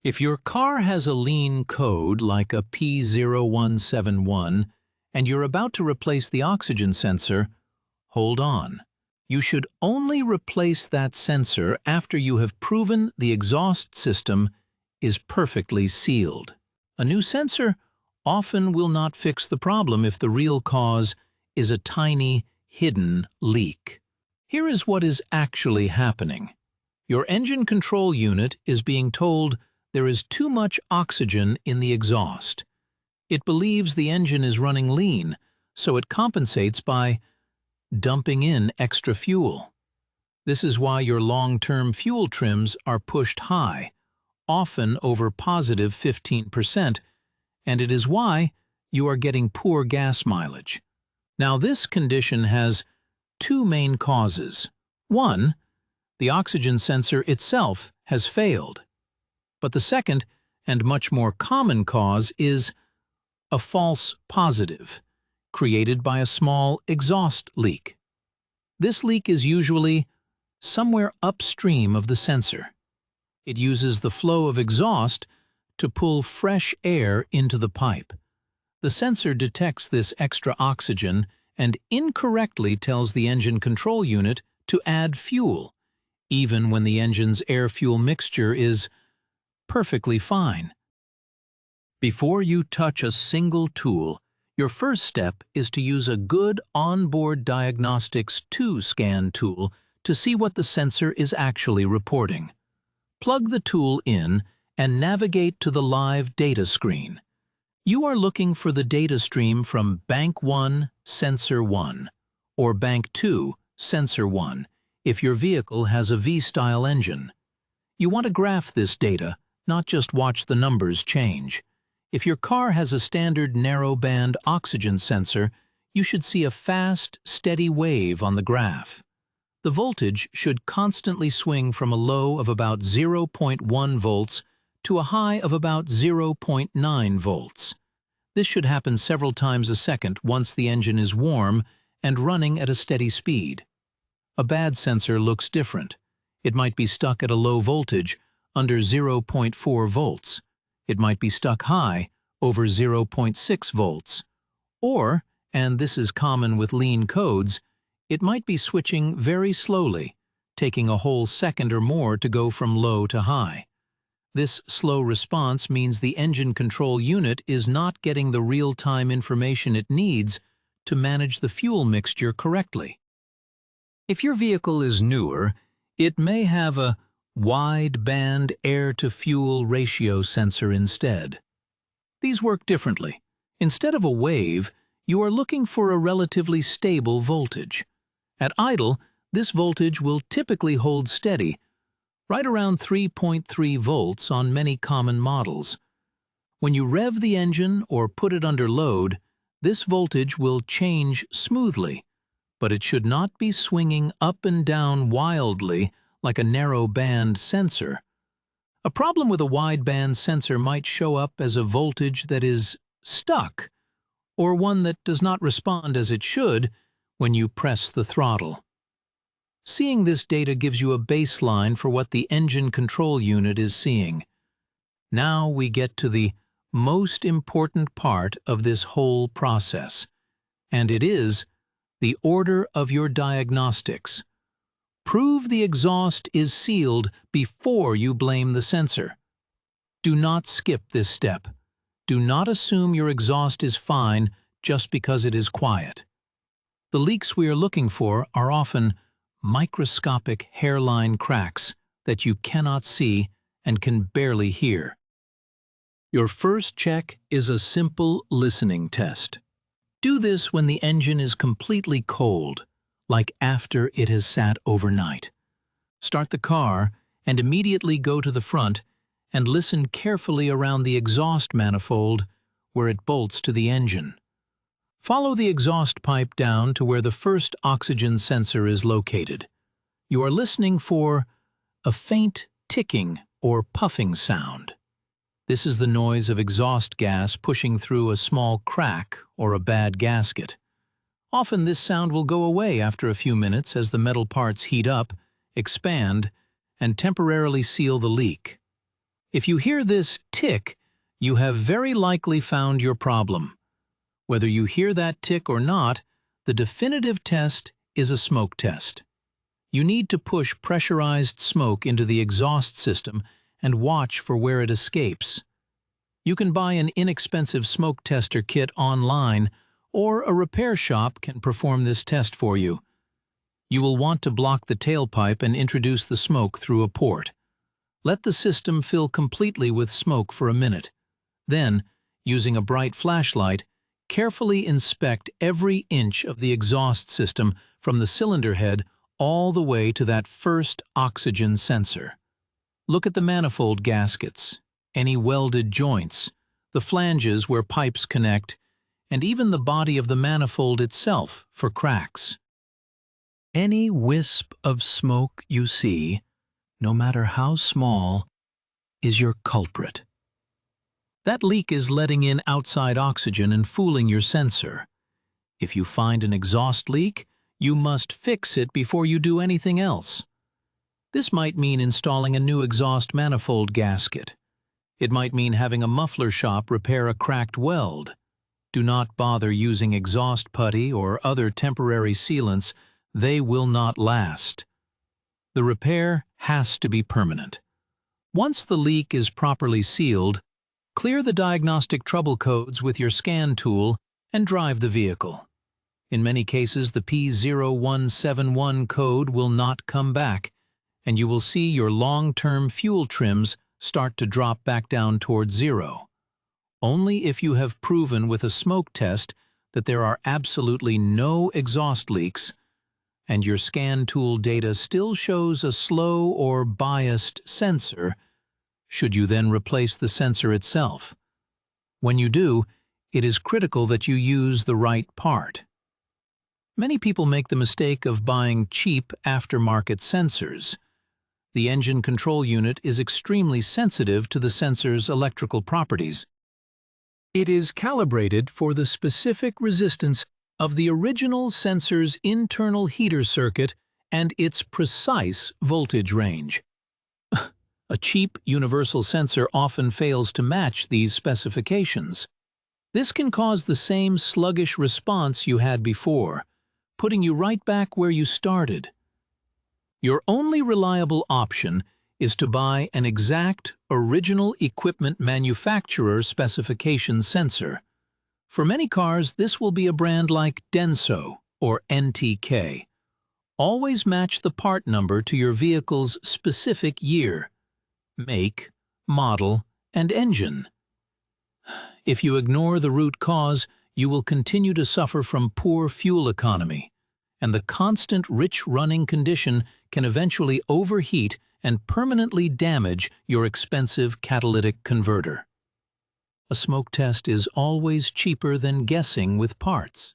If your car has a lean code like a P0171 and you're about to replace the oxygen sensor, hold on. You should only replace that sensor after you have proven the exhaust system is perfectly sealed. A new sensor often will not fix the problem if the real cause is a tiny, hidden leak. Here is what is actually happening. Your engine control unit is being told there is too much oxygen in the exhaust. It believes the engine is running lean, so it compensates by dumping in extra fuel. This is why your long-term fuel trims are pushed high, often over positive 15%, and it is why you are getting poor gas mileage. Now, this condition has two main causes. One, the oxygen sensor itself has failed. But the second, and much more common cause, is a false positive, created by a small exhaust leak. This leak is usually somewhere upstream of the sensor. It uses the flow of exhaust to pull fresh air into the pipe. The sensor detects this extra oxygen and incorrectly tells the engine control unit to add fuel, even when the engine's air-fuel mixture is perfectly fine. Before you touch a single tool, your first step is to use a good onboard diagnostics 2-scan tool to see what the sensor is actually reporting. Plug the tool in and navigate to the live data screen. You are looking for the data stream from Bank 1, Sensor 1, or Bank 2, Sensor 1, if your vehicle has a V-style engine. You want to graph this data, not just watch the numbers change. If your car has a standard narrowband oxygen sensor, you should see a fast, steady wave on the graph. The voltage should constantly swing from a low of about 0.1 volts to a high of about 0.9 volts. This should happen several times a second once the engine is warm and running at a steady speed. A bad sensor looks different. It might be stuck at a low voltage, under 0.4 volts. It might be stuck high, over 0.6 volts. Or, and this is common with lean codes, it might be switching very slowly, taking a whole second or more to go from low to high. This slow response means the engine control unit is not getting the real-time information it needs to manage the fuel mixture correctly. If your vehicle is newer, it may have a wide-band air-to-fuel ratio sensor instead. These work differently. Instead of a wave, you are looking for a relatively stable voltage. At idle, this voltage will typically hold steady, right around 3.3 volts on many common models. When you rev the engine or put it under load, this voltage will change smoothly, but it should not be swinging up and down wildly like a narrow-band sensor. A problem with a wide-band sensor might show up as a voltage that is stuck, or one that does not respond as it should when you press the throttle. Seeing this data gives you a baseline for what the engine control unit is seeing. Now we get to the most important part of this whole process, and it is the order of your diagnostics. Prove the exhaust is sealed before you blame the sensor. Do not skip this step. Do not assume your exhaust is fine just because it is quiet. The leaks we are looking for are often microscopic hairline cracks that you cannot see and can barely hear. Your first check is a simple listening test. Do this when the engine is completely cold, like after it has sat overnight. Start the car and immediately go to the front and listen carefully around the exhaust manifold where it bolts to the engine. Follow the exhaust pipe down to where the first oxygen sensor is located. You are listening for a faint ticking or puffing sound. This is the noise of exhaust gas pushing through a small crack or a bad gasket. Often this sound will go away after a few minutes as the metal parts heat up, expand, and temporarily seal the leak. If you hear this tick, you have very likely found your problem. Whether you hear that tick or not, the definitive test is a smoke test. You need to push pressurized smoke into the exhaust system and watch for where it escapes. You can buy an inexpensive smoke tester kit online, or a repair shop can perform this test for you. You will want to block the tailpipe and introduce the smoke through a port. Let the system fill completely with smoke for a minute. Then, using a bright flashlight, carefully inspect every inch of the exhaust system from the cylinder head all the way to that first oxygen sensor. Look at the manifold gaskets, any welded joints, the flanges where pipes connect, and even the body of the manifold itself for cracks. Any wisp of smoke you see, no matter how small, is your culprit. That leak is letting in outside oxygen and fooling your sensor. If you find an exhaust leak, you must fix it before you do anything else. This might mean installing a new exhaust manifold gasket. It might mean having a muffler shop repair a cracked weld. Do not bother using exhaust putty or other temporary sealants. They will not last. The repair has to be permanent. Once the leak is properly sealed, clear the diagnostic trouble codes with your scan tool and drive the vehicle. In many cases, the P0171 code will not come back, and you will see your long-term fuel trims start to drop back down towards zero. Only if you have proven with a smoke test that there are absolutely no exhaust leaks, and your scan tool data still shows a slow or biased sensor, should you then replace the sensor itself. When you do, it is critical that you use the right part. Many people make the mistake of buying cheap aftermarket sensors. The engine control unit is extremely sensitive to the sensor's electrical properties. It is calibrated for the specific resistance of the original sensor's internal heater circuit and its precise voltage range. A cheap universal sensor often fails to match these specifications. This can cause the same sluggish response you had before, putting you right back where you started. Your only reliable option is to buy an exact, original equipment manufacturer specification sensor. For many cars, this will be a brand like Denso or NTK. Always match the part number to your vehicle's specific year, make, model, and engine. If you ignore the root cause, you will continue to suffer from poor fuel economy, and the constant rich running condition can eventually overheat and permanently damage your expensive catalytic converter. A smoke test is always cheaper than guessing with parts.